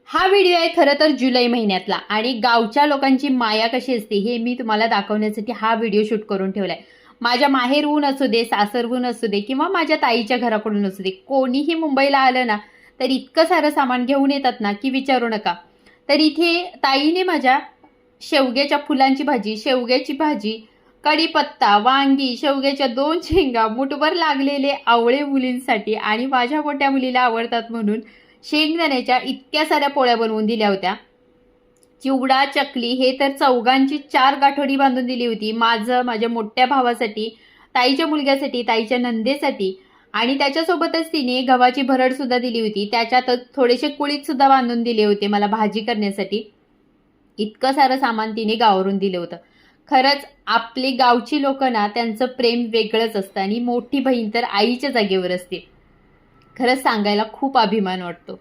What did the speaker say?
हा व्हिडिओ आहे खरं तर जुलै महिन्यातला आणि गावच्या लोकांची माया कशी असते हे मी तुम्हाला दाखवण्यासाठी हा व्हिडिओ शूट करून ठेवलाय. माझ्या माहेरहून असू दे, सासरहून असू दे किंवा माझ्या ताईच्या घराकडून असू दे, कोणीही मुंबईला आलं ना तर इतकं सारं सामान घेऊन येतात ना की विचारू नका. तर इथे ताईने माझ्या शेवग्याच्या फुलांची भाजी, शेवग्याची भाजी, कढीपत्ता, वांगी, शेवग्याच्या 2 शेंगा, मुठभर लागलेले आवळे मुलींसाठी आणि माझ्या मोठ्या मुलीला आवडतात म्हणून शेंगदाण्याच्या इतक्या साऱ्या पोळ्या बनवून दिल्या होत्या. चिवडा, चकली हे तर चौघांची 4 गाठोडी बांधून दिली होती. माझ्या मोठ्या भावासाठी, ताईच्या मुलग्यासाठी, ताईच्या नंदेसाठी आणि त्याच्यासोबतच तिने गव्हाची भरड सुद्धा दिली होती. त्याच्यातच थोडेसे कुळीत सुद्धा बांधून दिले होते मला भाजी करण्यासाठी. इतकं सारं सामान तिने गावावरून दिलं होतं. खरंच आपली गावची लोक ना त्यांचं प्रेम वेगळंच असतं आणि मोठी बहीण तर आईच्या जागेवर असते. खरंच सांगायला खूप अभिमान वाटतो.